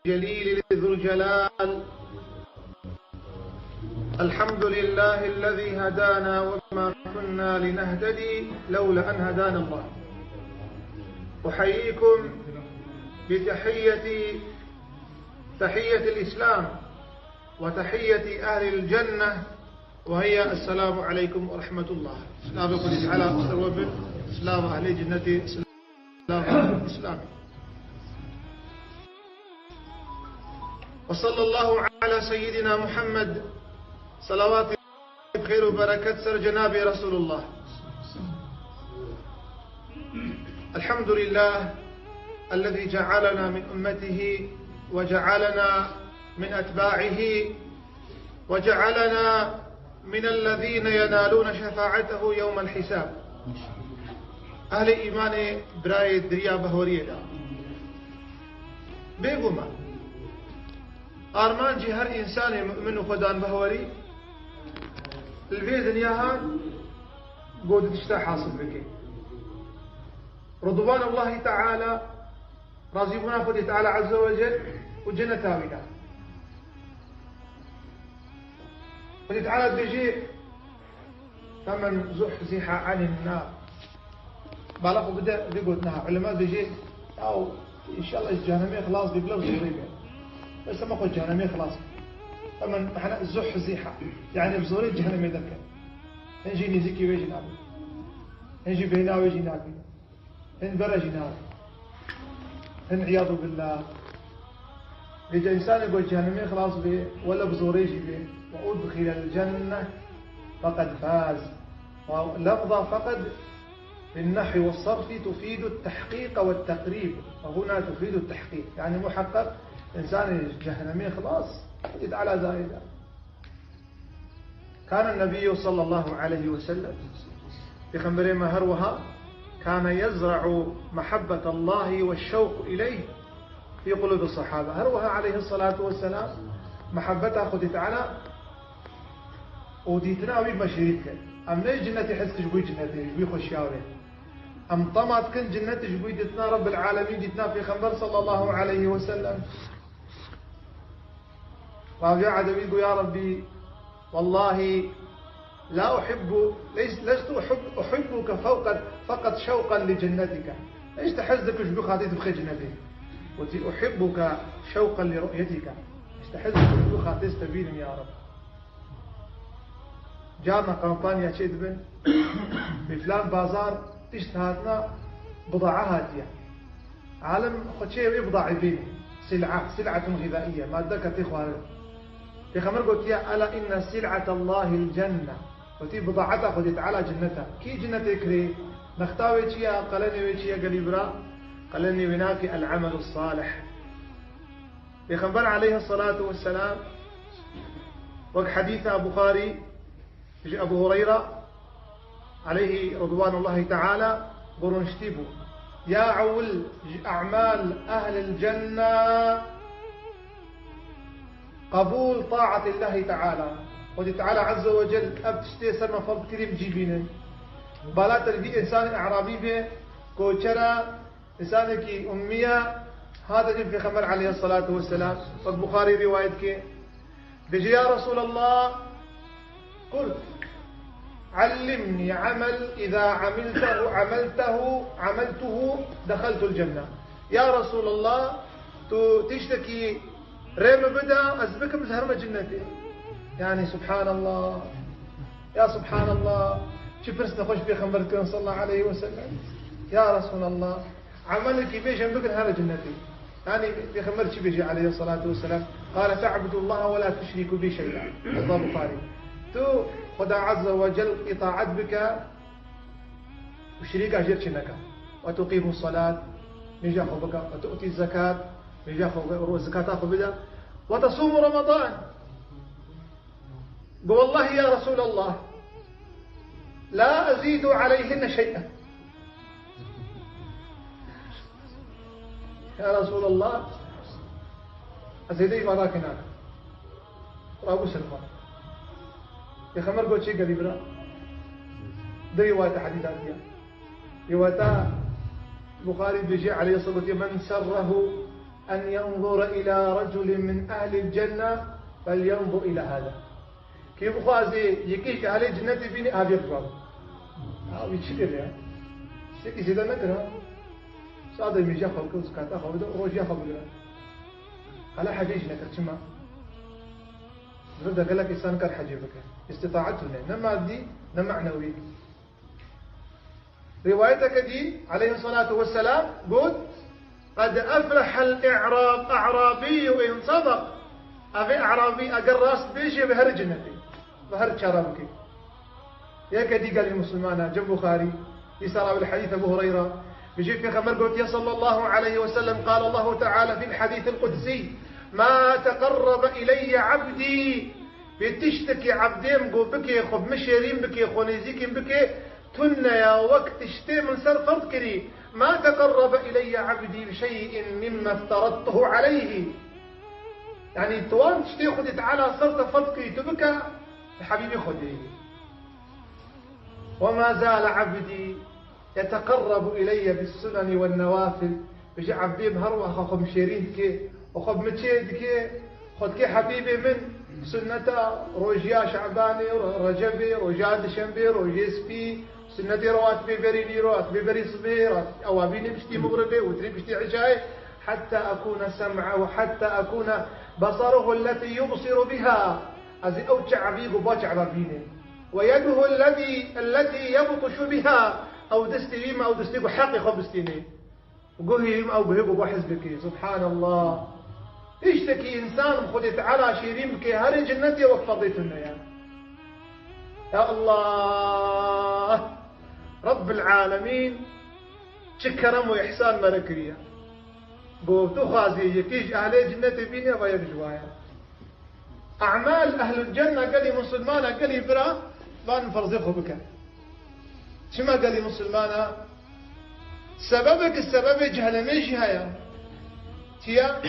جليل ذو الجلال. الحمد لله الذي هدانا وما كنا لنهتدي لولا أن هدانا الله. أحييكم بتحية الإسلام وتحية أهل الجنة، وهي السلام عليكم ورحمة الله. سلام بكل تعالى وبن سلام أهل جنة سلام الإسلام. وصلى الله على سيدنا محمد صلوات بخير وبركات سر جناب رسول الله. الحمد لله الذي جعلنا من أمته وجعلنا من أتباعه وجعلنا من الذين ينالون شفاعته يوم الحساب. أهل إيمان براي الدريا بهورية بيقوما آرمان جي هر إنسان مؤمن خدان بهوري الفي دنياها قد تشتا حاصل بك رضوان الله تعالى راضيبنا خد تعالى عز وجل وجنة تاوينا خد تعالى بيجي فمن زحزح عن النار بالغ بدا بيقولنا علماء بيجي أو إن شاء الله الجهنمية خلاص بيبلغ زوريبه بس ما قلت جهنمية خلاص. فمن احنا زحزح يعني بزوري الجهنمية ذكر هنجي نزكي ويجي نابي هنجي بينا ويجي نابي هن برجي نابي هن عياذ بالله. يجي إنسان يقول جهنمية خلاص بي ولا بزوري يجي بي وأدخل الجنة فقد فاز. ولفظة فقد بالنحو والصرف تفيد التحقيق والتقريب، وهنا تفيد التحقيق يعني محقق إنسان جهنمي خلاص يد على زائدة. كان النبي صلى الله عليه وسلم في خمبرين ما هروها كان يزرع محبة الله والشوق إليه في قلوب الصحابة. هروها عليه الصلاة والسلام محبتها خدت على وديتنا بمشيرتك أم ليش جنتي حسك جبوي جنتي جبوي خشياوي أم طمعت كن جنتي جبوي دتنا رب العالمين دتنا في خمبر صلى الله عليه وسلم. وقاعد يقول يا ربي والله لا أحب لست أحبك فقط شوقا لجنتك. ليش تحزك وشبي خاطيت بخي جنتك وتي أحبك شوقا لرؤيتك. ليش تحزك وشبي خاطيت تبين يا رب. جارنا قنطانيا شدبن بفلان بازار تشتهاتنا بضاعة هاتية عالم خد شيء بضاعة بيني سلعة غذائية ما ذكرت إخواني في خمر قلت يا ألا إن سلعة الله الجنة وتي بضاعتها خدت على جنتها كي جنة كري نختاوي شيا قلني وشيا قليبرا قلني وناك العمل الصالح. في خمر عليه الصلاة والسلام وك حديث بخاري أبو هريرة عليه رضوان الله تعالى برنشتبه يا عول أعمال أهل الجنة قبول طاعة الله تعالى. ودي تعالى عز وجل أبتشتيسر مفضل كريم جيبين بلا تربي إنسان إعرابي به كوشرا إنسانك أمية. هذا جب في خمر عليه الصلاة والسلام. والبخاري روايتك بيجي يا رسول الله قلت علمني عمل إذا عملته دخلت الجنة. يا رسول الله تشتكي ريم بدا أسبك مزهرمة جنتي. يعني سبحان الله يا سبحان الله شفرس نخش في خمرتين صلى الله عليه وسلم. يا رسول الله عملك بيش أنبك نهار جنتي. يعني في خمرت بيجي عليه الصلاة والسلام قال تعبد الله ولا تشرك بي شيئا. الله بخاري تو خدا عز وجل إطاعت بك وشريك أجر شنك وتقيم الصلاة نجاح بك وتؤتي الزكاة نجاح الزكاة تأخذ بها وتصوم رمضان. قل والله يا رسول الله لا أزيد عليهن شيئا. يا رسول الله أزيدي مراك هناك رابو سلمان يا خمر قلت شيء قريب لا ده رواية حديثات رواية البخاري بيجي عليه الصلاة والسلام من سره أن ينظر إلى رجل من أهل الجنة فلينظر إلى هذا كيف خوازي يكيش أهل الجنة بيني هذا الرب يتشكر يا سيكي سيدا نكرا صادر ميجا خلقه وزكاة خلقه روجيا خلقه على حجيج نكر شما نرد قال لك إنسان كان حجيبك استطاعتنا نما دي نمعنوي روايتك دي عليه الصلاة والسلام قلت قد أفلح الإعراب أعرابي إن صدق أبي أعرابي أقراص بيجي بهر جنتي بهر شرابك يا كدي قال المسلمان جنب بخاري يسرى بالحديث أبو هريرة بيجي في خمر قلت صلى الله عليه وسلم قال الله تعالى في الحديث القدسي ما تقرب إلي عبدي بتشتكي عبدين قو بكي خب مشيرين بكي خونيزيكين بكي تنا يا وقت اشتي من سر فرض كري ما تقرب إلي عبدي بشيء مما افترضته عليه يعني توان تشتي خدي تعالى صرت فرض كري تبكى حبيبي خدي وما زال عبدي يتقرب إلي بالسنن والنوافل بيجي عبدي بهروة خب مشيرين كي وخب متشيد كي خد كي حبيبي من سنة روجيا شعباني رجبي رجا دشنبي روجي سبي سنة روات بيبري ليروات بيبري صبيرات أوابيني بشتي مغربي وتري بشتي عشاء حتى أكون سمعه وحتى أكون بصره التي يبصر بها أزي أوجع عبيق وباجع ربيني ويده التي يبطش بها أو دستي بما أو دستي حقي خبستيني وقهي أو قهيب وحزبك سبحان الله اشتكي إنسان خدت على شيرين بكي هاري جنتي وفضيتنا يا الله رب العالمين شكرم وإحسان ملكية قوتو خازي يكيج أهل جنتي بيني ويك جوايا أعمال أهل الجنة قال لي مسلمانا قال لي برا ما نفرزقه بك شما قال لي مسلمانا سببك السبب جهل ميجي هيا تيا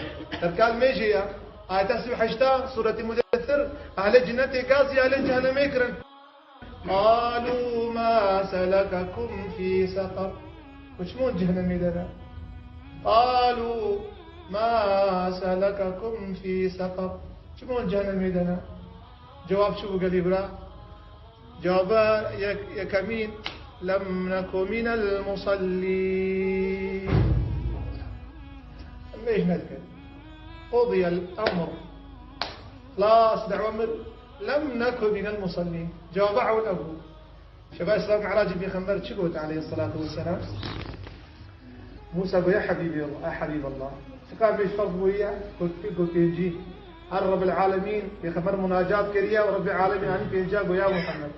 تركال ميجيا آية تسبح حجتا سورة مدثر أهل جنتي كازي أهل جهنم يكرن قالوا ما سلككم في سقر وشمون جهنم يدنا قالوا ما سلككم في سقر شمون جهنم يدنا جواب شو قال برا جواب يا كمين لم نكن من المصلين ليش نذكر قضي الأمر لا أصدع أمر لم نكن من المصلين جواب عون أبو شباب الإسلام عراجل في خنبر شقوت عليه الصلاة والسلام موسى قال يا حبيبي الله يا حبيب الله فقال بيش فرض وياه قلت ينجي رب العالمين في خبر مناجات كريا ورب العالمين أنا في إنجاب يا محمد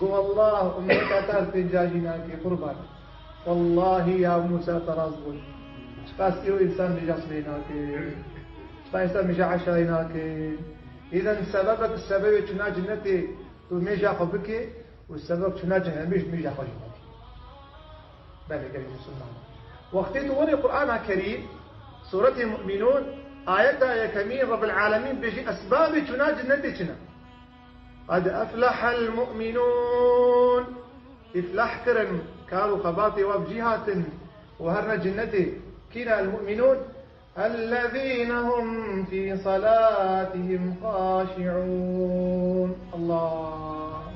قل الله أمك أتار في إنجاجنا في قربان والله يا موسى ترازقون فاستيو إنسان مجاص ليناك فإنسان مجا عشا ليناك إذن سببك السبب چنا جنتي مجا خبك والسبب چنا جهنميش مجا خجنتي بله كريم سنة وقتي توري القرآن الكريم سورة المؤمنون آياتها يا كمين رب العالمين بيجي أسباب چنا جنتي چنا قد أفلح المؤمنون إفلح كرن كانوا خباطي وبجهات وهرنا جنتي كنا المؤمنون الذين هم في صلاتهم خاشعون الله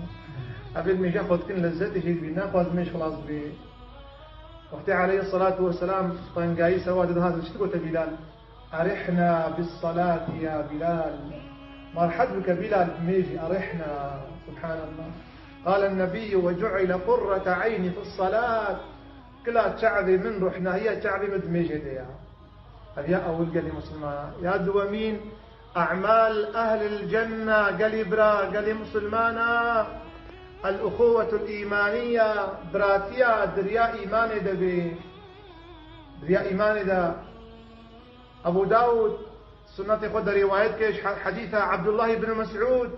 قبل ما ياخذ كل لذته شيء بناخذ مش خلاص به وقت عليه الصلاة والسلام طنقاي سواد هذا ايش تقول بلال أرحنا بالصلاة يا بلال مرحب بك بلال ميجي أرحنا سبحان الله قال النبي وجعل قرة عيني في الصلاة كلا شعبي من روحنا هي شعبي مدمجة يا يا أول قال لي مسلمان يا دوامين أعمال أهل الجنة قال برا قال مسلمانا الأخوة الإيمانية براتيا دريا إيمان دبي دريا إيمان دا أبو داود سنة خد رواية كيش حديث عبد الله بن مسعود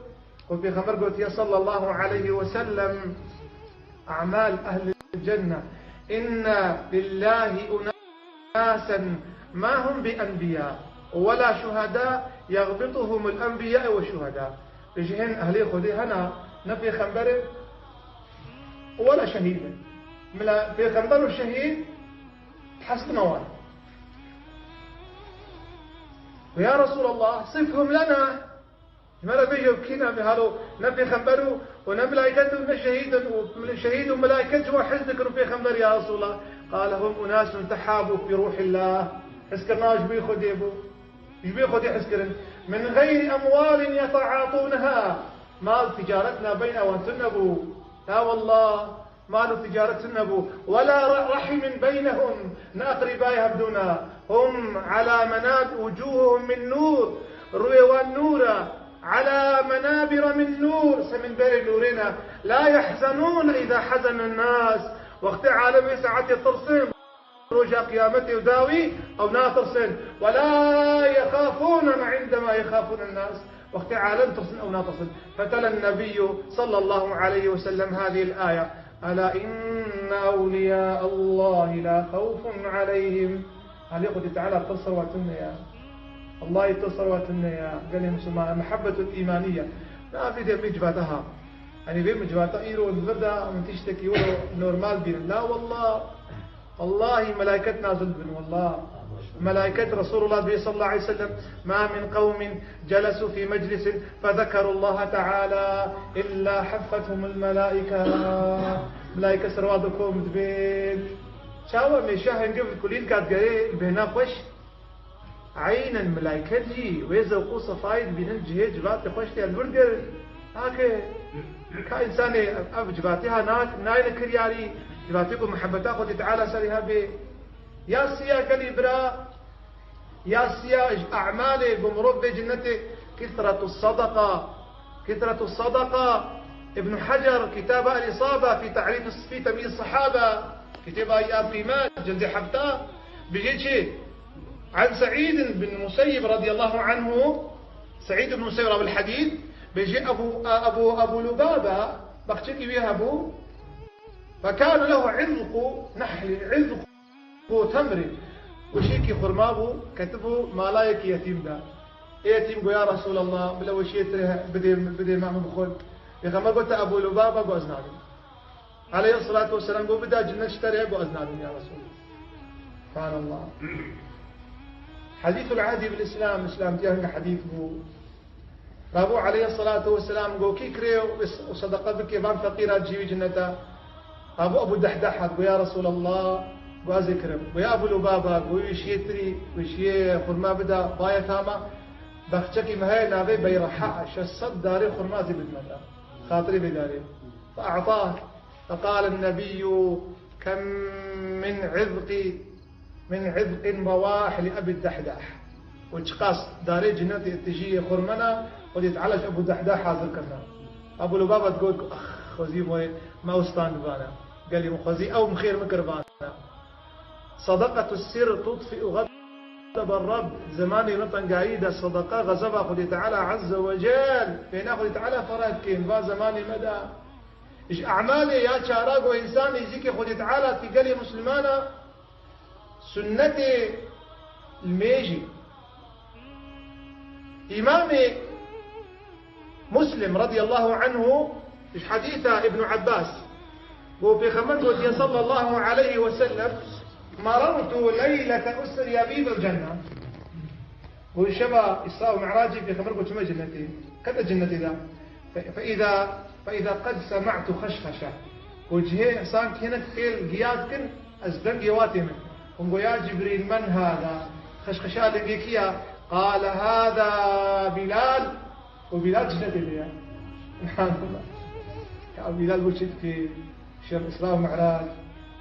وفي خبر قلت صلى الله عليه وسلم أعمال أهل الجنة إن لله أناسا ما هم بأنبياء ولا شهداء يغبطهم الأنبياء والشهداء يجيهن أهلي خذي هنا نفي خنبر ولا شهيد في خنبر الشهيد حسب موان ويا رسول الله صفهم لنا مرة بيجوا بكينا بهالو نبي خبروا ونملائكته شهيد وملائكته وحزنك في خبر يا رسول الله. قال هم أناس تحابوا في روح الله. حسكرنا ايش بياخذ يبو ايش بياخذ يحسكرن من غير أموال يتعاطونها. مال تجارتنا بين وانتنبو لا والله مال تجارتنا ولا رحم بينهم ناقربا يهبدونا. هم على منابر وجوههم من نور رويوان نورا على منابر من نور سمن بير نورنا لا يحزنون إذا حزن الناس. وقت عالم ساعة الترسم رجع قيامته وداوي أو ناطرسن ولا يخافون عندما يخافون الناس وقت عالم ترسن أو ناطرسن. فتلا النبي صلى الله عليه وسلم هذه الآية ألا إن أولياء الله لا خوف عليهم. هل يقول تعالى اتصل واتنا الله يتصل واتنا يا قال لهم سماء محبة الإيمانية لا في دي مجباتها يعني بين مجباتها إيرو الغدا من تشتكي ولو نورمال بين لا والله ملائكة نازل بن والله ملائكة رسول الله صلى الله عليه وسلم ما من قوم جلسوا في مجلس فذكروا الله تعالى إلا حفتهم الملائكة. ملائكة سروادكم دبيل شاور من شاهن قبل كلين كانت قريب بهنا خوش عين الملائكة دي ويزا وقوصة فايد بين الجهة جبات خوش دي البرقر هكي كإنسان أب جباتها ناين كرياري جباتكم محبتا خد تعالى سريها بي يا سيا كالإبراء يا سيا أعمالي قمرب بجنتي كثرة الصدقة. ابن حجر كتاب الإصابة في تمييز الصحابة كتاب أيام قيمات جلد حبتا بيجي شيء عن سعيد بن المسيب رضي الله عنه. سعيد بن المسيب رب الحديث بيجي أبو لبابة بختكي بيها أبو فكان له عذق نحل عذق تمر وشيكي خرمابو كتبوا ما لايك يتيم ده يتيم يا رسول الله بلا وشيت بدي ما بخل يخما قلت أبو لبابة قوزنادي عليه الصلاة والسلام قو بدا جنة اشتري قوزنادي يا رسول الله. سبحان الله. حديث العهد بالإسلام إسلام جاهن حديث بو فابو عليه الصلاة والسلام قو كي كريو وصدق بك يبان فقيرات جيوي جنة أبو دحدح يا رسول الله وأذكرم ويا أبو لبابة ويشيتري ويشي خرما بدا باية ثاما بختكي مهي نابي بيرحاء شصد داري خرما زي بالمدى خاطري بداري فأعطاه. فقال النبي كم من عذق رواح لأبي الدحداح وتشقاس داري جنتي تجي خرمنا ويتعالج أبو الدحداح حاضر كنا. أبو لبابة تقول أخ خوزي ما أستان بانا قال لي مخوزي أو مخير مكربانا. صدقة السر تطفئ غضب الرب. زماني نطن قايدة الصدقة غضب أخذ تعالى عز وجل بين أخذ تعالى فرقين با زماني مدى إيش أعمالي يا شاراق وإنسان يجيك أخذ تعالى في قلي مسلمانا سنتي الميجي. إمام مسلم رضي الله عنه في حديث ابن عباس وفي خمسة صلى الله عليه وسلم مررت ليلة أسري بي بالجنة والشبا إسراء ومعراجي في خمر قلت ما جنتي كذا جنتي ذا فإذا قد سمعت خشخشة وجهي إحسان كانت خيل قيادكن أزدن قيواتي من ونقول يا جبريل من هذا خشخشة لقيكيا قال هذا بلال وبلال جنتي لي سبحان الله. يا بلال وجد في شر إسراء ومعراج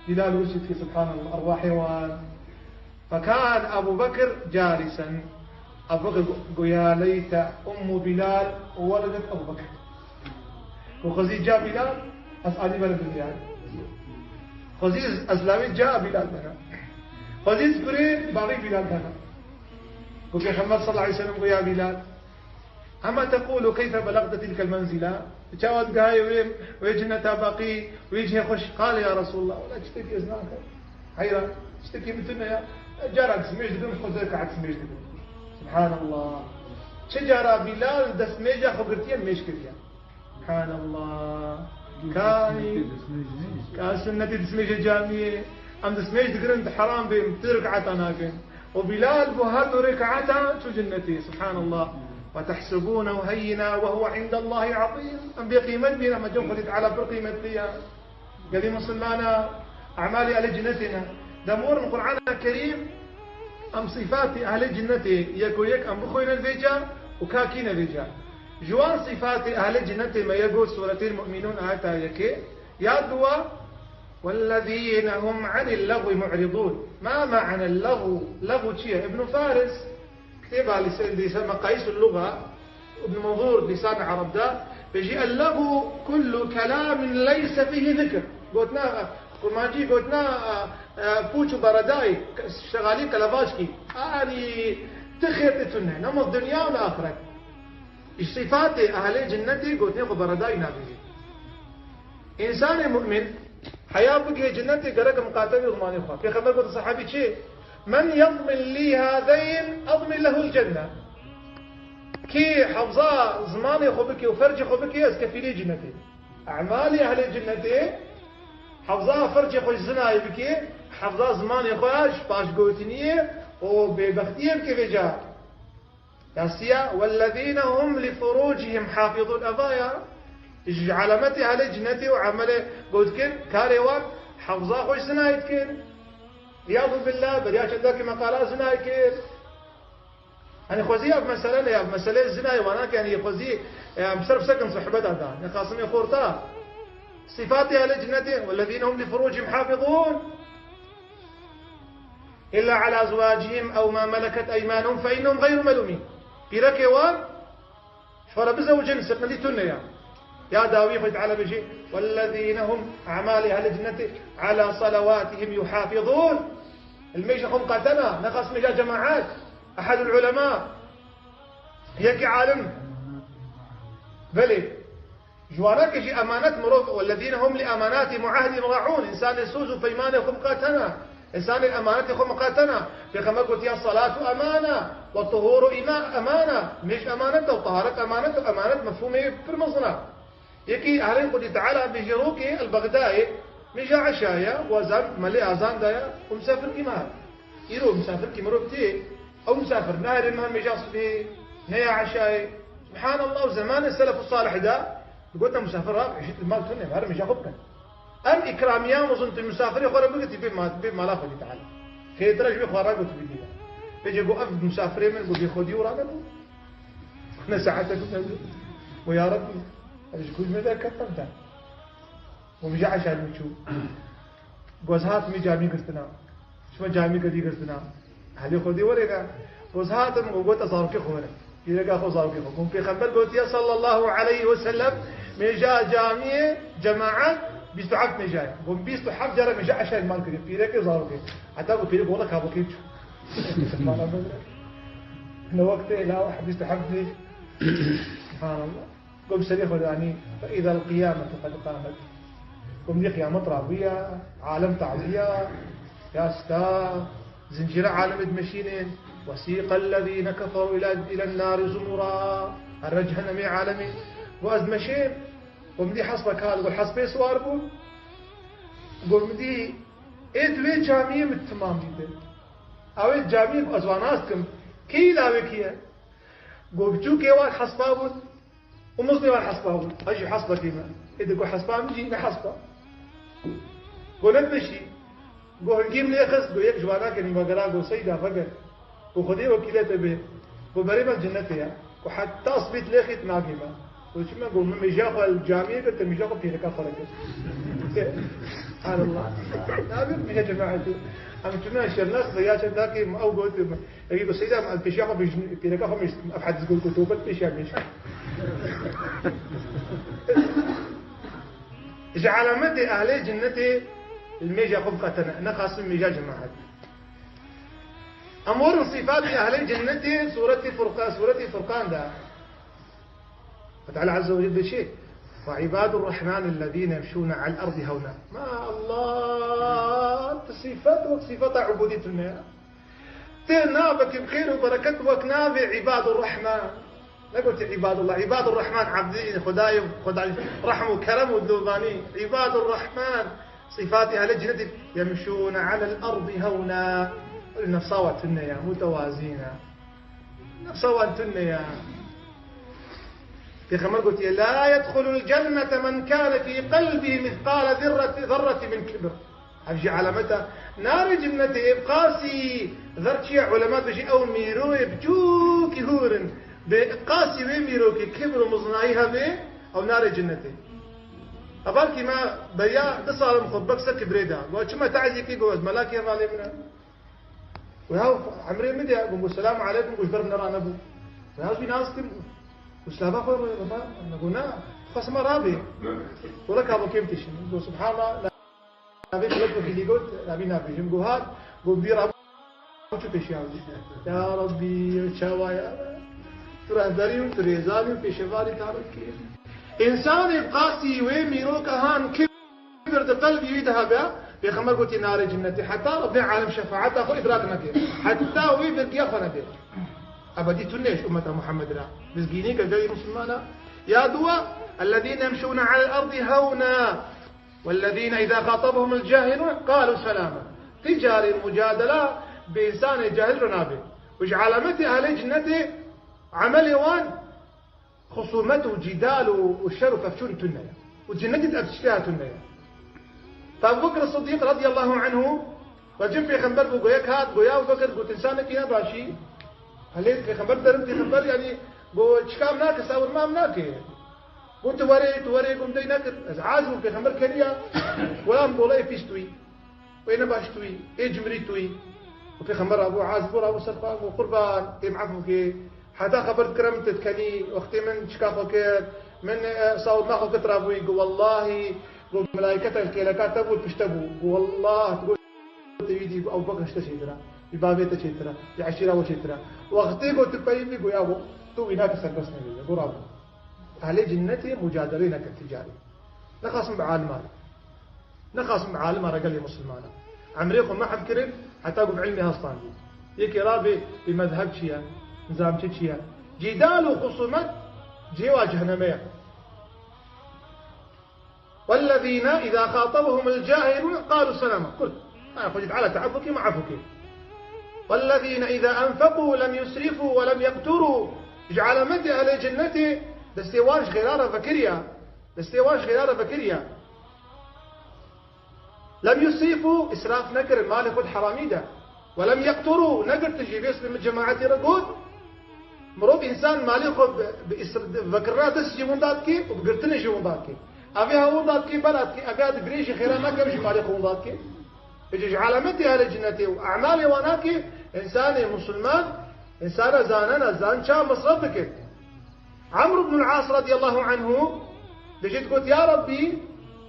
بلال وجد في سبحان الله أرواح حيوان. فكان أبو بكر جالسا أبو بكر يا ليت أم بلال وولدت أبو بكر وخزي جاء بلال أسألني بلد بلال خزي أسلامي جاء بلال بنا خزي سكري باقي بلال بنا وفي محمد صلى الله عليه وسلم يا بلال أما تقول كيف بلغت تلك المنزلة تشاود قاي ويجنا باقي ويجي خش. قال يا رسول الله ولا تشتكي أزناك حيرة تشتكي مثلنا يا جارك سميج دون خذك عد سميج دون. سبحان الله. شجرة بلال دسميجة خبرتين ميش كريا. سبحان الله. كان سنة دسميجة جامية أم دسميج تقرن حرام بهم ترك عتناكن وبلال بهاد ركعتا جنتي سبحان الله وتحسبونه هينا وهو عند الله عظيم أم بقيمة بنا ما جم خلت على بقيمة بيا قال مسلمانا أعمال أهل جنتنا دمور القرآن الكريم أم صفات أهل جنتي يكو يك أم بخوين الفيجا وكاكين الفيجا جوان صفات أهل جنتي ما يقول سورة المؤمنون آتا يكي يادوا والذين هم عن اللغو معرضون. ما معنى اللغو؟ لغو شيء ابن فارس كتبها لسان مقاييس اللغة ابن منظور لسان عرب ده بيجي اللغو كل كلام ليس فيه ذكر. قلتنا كرمانجي قلتنا بوشو برداي شغالين كلافاشكي يعني تخيرتنا نما الدنيا والآخرة. صفات أهل جنتي قلتنا برداي نابجي إنسان مؤمن حياة بقي جنتي قرق مقاتل وضماني خواه. في خبر قلت صحابي شيء من يضمن لي هذين أضمن له الجنة. كي حفظا زماني خوبك وفرجي خوبك اسكفيلي جنتي. أعمالي أهل الجنة حفظا فرجي خوش زناي بكي حفظا زماني خوش باش قوتنية وببختية بكي فيجا ياسيا والذين هم لفروجهم حافظون أضايا علامتي أهل الجنة وعمله قوتكن كاريوان حفظا خوش زناي بكين رياض بالله برياش ذاك مقالات زناي كير أنا خوزي أب مسألة يا مسألة الزنا وانا كان يخوزي مصرف سكن صحبة هذا نخاصم يخورتا صفات أهل الجنة والذين هم لفروجهم حافظون إلا على أزواجهم أو ما ملكت أيمانهم فإنهم غير ملومين في ركوان فربزوا جنس قليتون يا داوي قلت على بشيء والذين هم أعمال أهل الجنة على صلواتهم يحافظون. الميجا هم قاتنا نخص ميجا جماعات أحد العلماء هيك عالم بلي جوانك يجي أمانات مروف والذين هم لأمانات معاهد راعون. إنسان يسوز فيمانكم قاتنا إنسان الأمانات يخم قاتنا في خمك قلت يا الصلاة أمانة والطهور أمانة مش أمانة وطهارة أمانة مفهومة في المصنع يكي أهلين قلت تعالى بجروكي البغدائي ميجا عشايا وزان ملي أذان دايا ومسافر كمان يرو مسافر كمروبتي أو مسافر نهر المهم ميجا صبي نيا عشاي سبحان الله. وزمان السلف الصالح ده قلت مسافر رابع عشت المال تنم هذا ميجا خبكا أم إكراميا وظنت المسافر يخورا بقت بيب ما لا خدي تعالى خير ترى شوي خورا قلت بيدي بيجي جو أف مسافرين من قلت يخدي ورانا أنا ساعتها قلت ويا ربي أشكوز ماذا كتبت ومجا عشان نشوف جوزهات مي جامي قرتنا شو جامي قدي قرتنا هذه خدي ورقة جوزهات موجود أصابك خورة يرجع خو كم في خبر قلت يا صلى الله عليه وسلم مجا جامي جماعة بيستحق مجا قم بيستحق جرى مجا عشان ما نكذب في رك صابك حتى قلت في قولك هابو كيف ما أنا بدر إنه وقت لا واحد بيستحق ليش سبحان الله. قم سريخ وداني فإذا القيامة قد قامت قم دي قيامة رابية عالم تعوية يا ستا زنجير عالم دمشينين وسيق الذين كفروا إلى النار زمرا الرجهنمي عالمي وأزمشين قم دي حسبك هذا قل حسبي سواربو قم دي إدوي جامية بالتمام جدا أو جامية بأزواناتكم كي لا بكيا قم جو كيوان حسبابون ومصني والحصبة أجي حصبة كيما إذا قو حصبة مجي نحصبة قو نتمشي قو نجيم ليخص قو يك جوانا كني مقرا قو سيدا فقر قو خدي وكيلة به قو بريم الجنة فيها قو حتى أصبت ليخي تناقيما قو شما قو ممجاقو الجامعة قلت مجاقو في لكا فرق سبحان الله نابر من يا جماعتي أم تنا الشرناس ضياشة ذاكي أو قلت يجي قو سيدا البشاقو في لكا فرق أفحد قول كتوبة بشاق جعل مد أهل الجنة الميجا خبقتنا نخاص الميجا جماعات. أمور صفات أهل الجنة سورة فرقان ده فتعالى عز وجل بشيء وعباد الرحمن الذين يمشون على الأرض هونا. ما الله صفات عبوديتنا تنابك بخير وبركة وكنابع عباد الرحمن. لا قلت عباد الله عباد الرحمن عبدين خداي رحم وكرم والذوباني عباد الرحمن صفات أهل الجنة يمشون على الأرض هونا نصوتنا يا متوازينا نصوتنا يا في خمر قلت لا يدخل الجنة من كان في قلبه مثقال ذرة من كبر أفجي علامتها نار جنة إبقاسي ذرتي علماء بجي أو ميرو يبجوك هورن بقاسي وميروك كبر مصنعيها به أو نار جنة أبالكي ما بيا دصال مخبك سك بريدا قلت شما تعزي كي قوز ملاكي مالي منها وهاو عمري مدي أقول السلام عليكم وش ضرب نرى نبو وهاو في ناس تم وسلابا خو بابا نقولنا خصم رابي ولك أبو كيف تشين نقول سبحان الله نبي خلقه في اللي قلت نبي نبي جم جوهات قول بير أبو شو تشيان يا ربي شوايا ترى زاريم ترى زاريم في شوالي تعرف كيف إنسان قاسي وميرو كهان كبر قلبي يذهب في خمر قلت نار جنتي حتى ربنا عالم شفاعته أخو إدراكنا كيف حتى ويبقى يخونا كيف أبدي تنيش أمة محمد لا مسكيني كجاي مسلمانا يا دوا الذين يمشون على الأرض هونا والذين إذا خاطبهم الجاهلون قالوا سلاما تجاري المجادلة بإنسان جاهل رنابه وش علامته أهل جنته عمل وان خصومته جدال والشر كفشون تنيا وجنته أبتشتها تنيا فأبو بكر الصديق رضي الله عنه وجن في خنبر بقويك هات قويا وبكر قلت إنسانك يا باشي هلين في خبر درم في خبر يعني بو شكام ناكس أو ما مناكي بو توري قم دي ناكس عازم في خبر كريا ولا مبولاي فيستوي وين باشتوي جمريتوي وفي خبر أبو عازم أبو سرفان وقربان كيم عفوكي حتى خبرت كرمت تكني وقتي من شكافك من صوت ما خلقت رابوي والله قول ملائكة الكيلكات تبو تشتبو والله تقول تبيدي أو بكر اشتشيدرا ببابي تشيترا بعشيرة وشيترا وقتي قلت بيبي قويابو تو هناك سرقسنا لي قرابو أهل جنتي مجادلين كالتجاري نخاصم بعالمات نخاصم بعالمة رجل مسلمانا عمريكم ما حد كرب حتى أقول بعلمي هاستان يكي رابي بمذهب شيا نظام شيا جدال وخصومات جوا جهنمية والذين إذا خاطبهم الجاهلون قالوا سلاما قلت قلت على تعبك ما عفوك والذين إذا أنفقوا لم يسرفوا ولم يقتروا جعل مد أهل جنته دستيوانش غرارة فكريا دستيوانش غرارة فكريا لم يسرفوا إسراف نكر المال يخد حراميدا ولم يقتروا نقر تجي بيسلم الجماعة رقود مروب إنسان مالي يخد فكرنا دس جيمون داتكي وبقرتني جيمون داتكي أبيها وضاتكي بلاتكي أقاد بريشي خيرا ما قمش مالي يخد داتكي يجي علامتي أهل جنتي وأعمالي واناكي إنساني مسلمان إنسان زاننا زان شام مصرفك عمرو بن العاص رضي الله عنه لجيت قلت يا ربي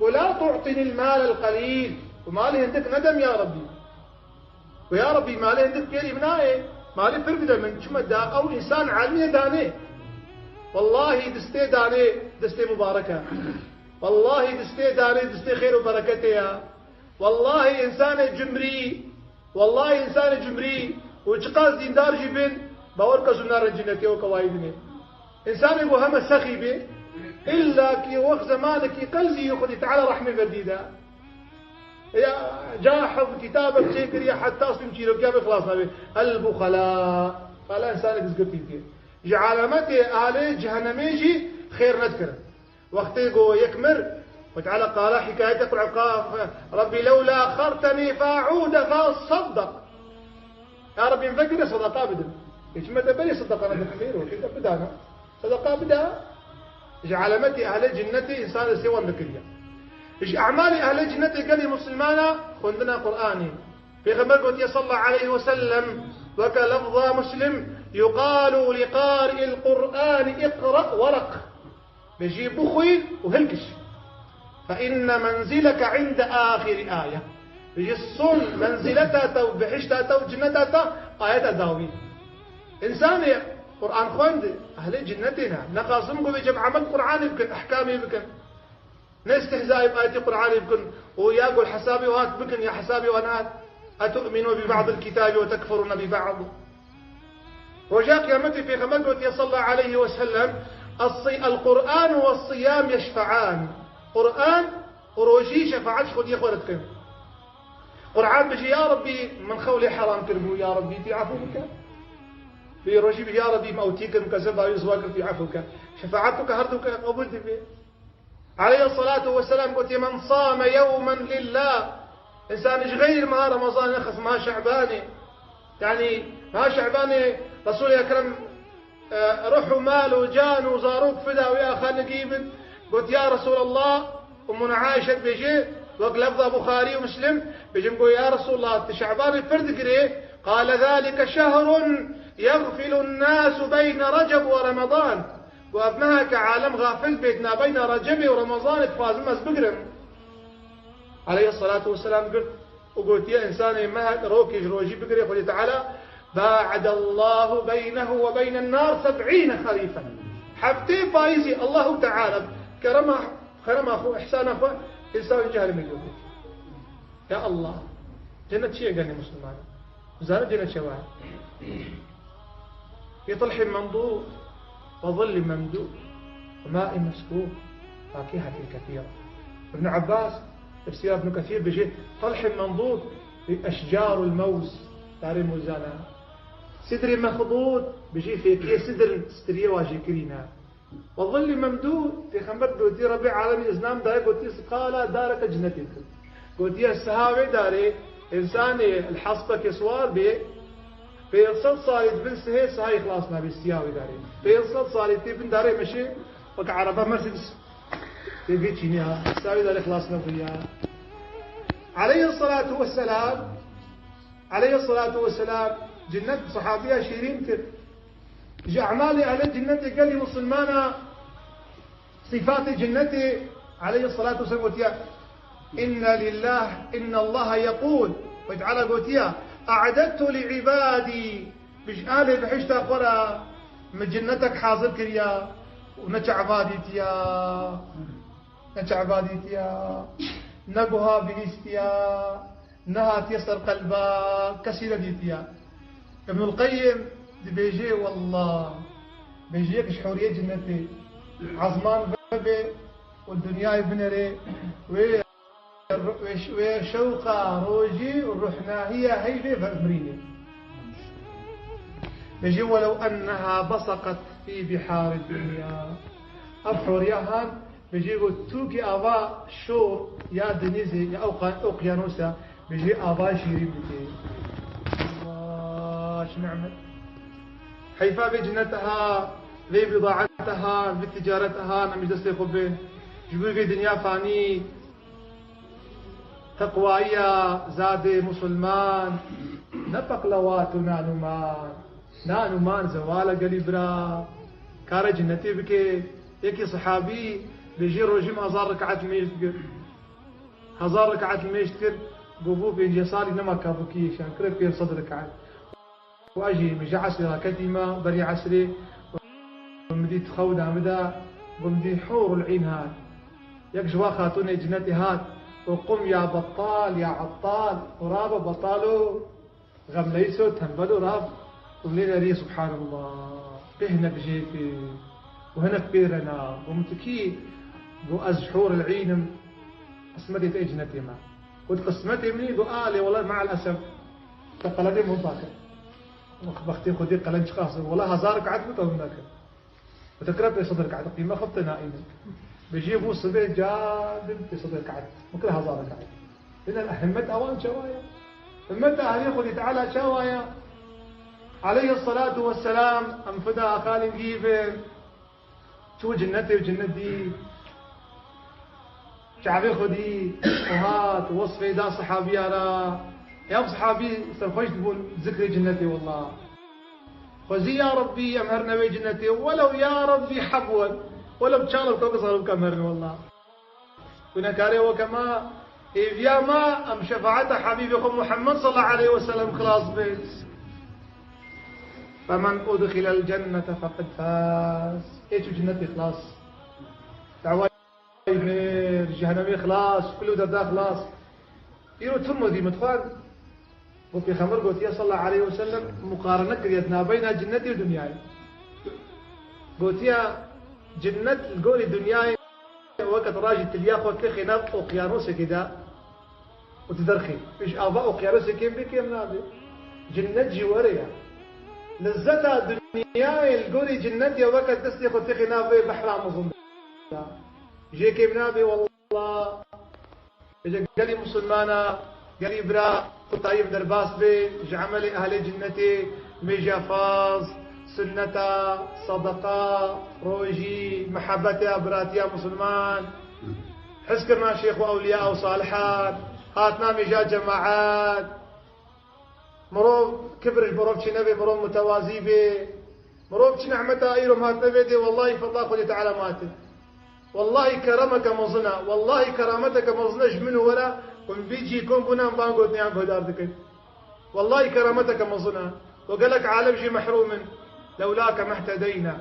ولا تعطني المال القليل ومالي عندك ندم يا ربي ويا ربي مالي عندك كيري بنائي مالي فرقدة من شما دا أو إنسان عالمية داني والله دستي داني دستي مباركة والله دستي داني دستي خير وبركته يا والله إنسان جمري والله إنسان جمري وشقاز ديندار جبن باورك سنار الجنة وكوايدني إنسان يقول هم سخي به إلا كي وقت زمانك قلبي يخذ تعالى رحمة بديدة يا جاء حفظ كتابك شكر يا حتى أصلي مشيرك يا بخلاصنا به البخلاء فلا إنسانك زقتي فيه جعلمته أهل جهنميجي خير نذكر وقت يقول يكمر وتعالى قال حكاية قال ربي لولا أخرتني فأعود فأصدق يا ربي مفكر صدقاء بدل إيش متى بني صدقاء أنا بحمير وكذا بدانا صدقاء بدا إيش علامتي أهل جنتي إنسان سوى النكرية إيش أعمال أهل جنتي قال مسلمانا خندنا قرآني في خبر قلت صلى الله عليه وسلم وكلفظ مسلم يقال لقارئ القرآن اقرأ ورق بيجيب بخوي وهلكش فإن منزلك عند آخر آية يصون منزلتها تو بحشتها تو جنتها آيات داوي إنسان قرآن خوند أهل جنتنا نقاسم قوي جمع عمل قرآن يمكن أحكام يمكن نستهزاء بآيات قرآن يمكن ويقول حسابي وهات بكن يا حسابي وأنات أتؤمنوا ببعض الكتاب وتكفرون ببعض وجاء قيامتي في خمد صلى الله عليه وسلم القرآن والصيام يشفعان قرآن وروجي شفاعتش خد يخورتكم قرعان بجي يا ربي من خولي حرام كربو يا ربي تي عفوك في روشي بجي يا ربي موتيك مكسبها يزواك في عفوك شفاعتك هردك قبلت به. عليه الصلاة والسلام قلت من صام يوما لله إنسان غير ما رمضان يخص ما شعباني يعني ما شعباني رسول أكرم روحوا مال وجان وزاروك فدا ويا خالقيبن قلت يا رسول الله أمنا عائشة بيجي وقت لفظ بخاري ومسلم بيجي نقول يا رسول الله شعبان الفرد قريه قال ذلك شهر يغفل الناس بين رجب ورمضان وابنها كعالم غافل بيتنا بين رجب ورمضان تفاز مس بقرم. عليه الصلاة والسلام قلت وقلت يا إنسان ما روكي روجي بقري قل تعالى باعد الله بينه وبين النار 70 خريفا حفتي فايزي الله تعالى كرم أخو إحسان أخو إنسان جهل مليون يا الله جنة شيء قالني مسلمان زانت جنة شواهد في طلح منضود وظل ممدود وماء مسكوب فاكهة كثيرة. ابن عباس تفسير ابن كثير بيجي طلح منضود بأشجار الموز دار الموزانة سدر مخضود بيجي في كي سدر ستريه واجي كرينا وظل ممدود في خمر قلت ربي عالمي إزنام داري قلت قال دارك جنتك قلت يا السهاوي داري إنسان الحصبة كسوار بي فيصل صارت بن سهي سهاي خلاصنا بالسياوي داري فيصل صارت بن داري مشي وك عربة مرسيدس تبي تشينيها ساوي داري خلاصنا فيها. عليه الصلاة والسلام جنة صحابية شيرين كر أعمال أهل الجنة قال لي مسلمانا صفات الجنة. عليه الصلاة والسلام قلت يا إن الله يقول وتعالى قلت يا أعددت لعبادي مش آلي بحشتا قرى من جنتك حاضر كريا ونجع عباديتيا نقها بليستيا نهات يسر قلبا كسيرة ديتيا. ابن القيم بيجي والله بيجيك شحورية جنتي عظمان بابي والدنيا بنري وشوقة روجي والرحنا هي في مريني بيجي ولو أنها بصقت في بحار الدنيا أبحورياهان بيجي توكي أبا شور يا دنيزي يا أوقيانوسا بيجي أبا شيرين بكي الله شنعمل حيفا بجنتها ذي بضاعتها بتجارتها نمجد سيخبين جبوا في دنيا فاني تقوائية زاد مسلمان نفق لوات نانمان زوال قليبرا كار جنتي بكي يكي صحابي بيجي رجيم 1000 ركعة الميشتكر 1000 ركعة الميشتكر قبو بين جساري نما كابوكي شان كرب كيف صدرك عاد واجي بيجي عسري كتيمة بري عسري ومدي تخود عمدا ومدي حور العين هاد يكجوا خاتون جنتي هاد وقم يا بطال يا عطال وراب بطالو غم ليسو تنبلو راب ولينا لي سبحان الله بهنا بجيتي وهنا كبيرنا ومتكي بو أزحور العين قسمتي تأجنتي ما قلت قسمتي مني بو آلي والله مع الأسف تقلدي منطاك بختي خدي قلنش خاص والله 1000 قعد متى وتكرت صدرك عاد قيمة خبط نائما بيجيبوا صديق جاد في صدرك عاد ممكن 1000 قعد إذا همت أوان شوايا همت أهلي خدي تعالى شوايا. عليه الصلاة والسلام أنفدا خالي نجيبه شو جنتي وجنتي شعبي خدي وهات وصفي دا صحابي أرى يا صحابي سرخوش تقول ذكري جنتي والله خذي يا ربي أمهرنا بي جنتي ولو يا ربي حبوا ولو بشالوا كوك صاروا كمهرنا والله كنا كاري وكما إذا ما أم شفاعة حبيبكم محمد صلى الله عليه وسلم خلاص بيت فمن أدخل الجنة فقد فاز إيش جنتي خلاص دعوة غير جهنمي خلاص كله دا خلاص يرو تمو دي مدخل وفي خمر قلت يا صلى الله عليه وسلم مقارنة كريتنا بين جنتي ودنياي قلت يا جنة القول دنياي وقت راجل تلياخ وكخي نبق وقيانوس كده وتدرخي فيش آباء وقيارسي كيف بك يا منابي جنة جواريا لذتها الدنيا القولي جنة يا وقت تسلي خطيخي نابي بحرام مظن جيك يا منابي والله قال لي مسلمانا قال لي برا طيب درباس بي جعملي أهل جنتي مجافاز سنة صدقة روجي محبة براتيا مسلمان حسكرنا شيخ وأولياء وصالحات هاتنا مجا جماعات مروب كبرش مروب شي نبي مروب متوازي بي مروب شي نعمتا ايرم هات نبي والله فالله خذي تعالى ماتت والله كرمك مظنا والله كرامتك مظنا جمن ولا كن بيجي كون بنا بانقود نيام بهدار دكت والله كرامتك مظنا وقال لك عالم جي محروم لولاك ما اهتدينا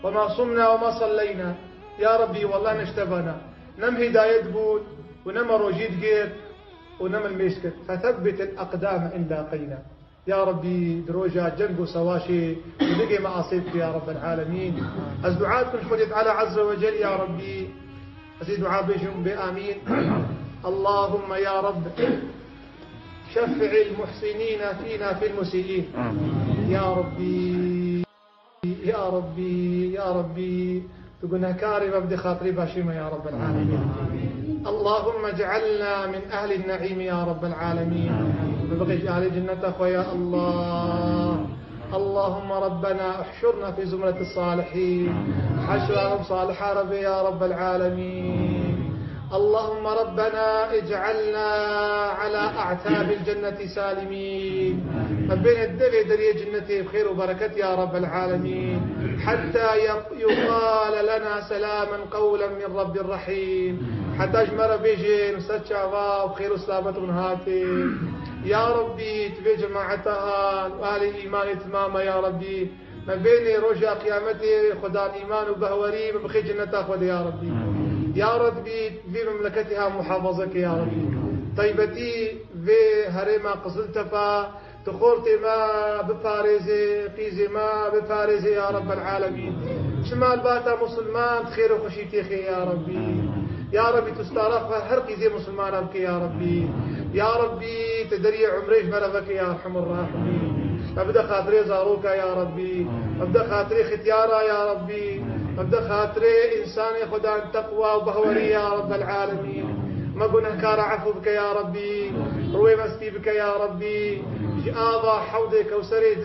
وما صمنا وما صلينا يا ربي والله نشتبنا نم هداية بود ونم روجيد غير ونم المسكت فثبت الأقدام إن لاقينا يا ربي دروجة جنب سواشي ودقي معاصيك يا رب العالمين الدعاء كن حدث على عز وجل يا ربي أزيد دعاء بيجم بآمين اللهم يا رب شفع المحسنين فينا في المسيئين يا ربي يا ربي يا ربي تقولنا كارم ابدي خاطري باشيمة يا رب العالمين اللهم اجعلنا من أهل النعيم يا رب العالمين وبقيش أهل جنة يا الله اللهم ربنا احشرنا في زمرة الصالحين حشرهم صالحا ربي يا رب العالمين اللهم ربنا اجعلنا على أعتاب الجنة سالمين ما بين الدغي دري جنتي بخير وبركة يا رب العالمين حتى يقال لنا سلاما قولا من رب رحيم حتى اجمر بيجي نسات شعبا وبخير وسلامة من هاتي يا ربي تبي جماعتها وأهل الإيمان تماما يا ربي ما بين رجاء قيامتي خدان إيمان وبهوري بخير جنة أخوذ يا ربي يا ربي في مملكتها محافظك يا ربي طيبتي في هرما قصلت فا تخورتي ما بفارزي قيزي ما بفارزي يا رب العالمين شمال باتا مسلمان خير وخشيتي خي يا ربي يا ربي تستعرف هرقي زي مسلمان أبك يا ربي يا ربي تدري عمريش مرفك يا أرحم الراحمين أبدأ خاطري زاروك يا ربي أبدأ خاطري ختيارا يا ربي أبدأ خاطري إنساني خدان تقوى وبهوري يا رب العالمين ما قلنا كار عفو بك يا ربي روي مسكي بك يا ربي جآضا حوضي كوسري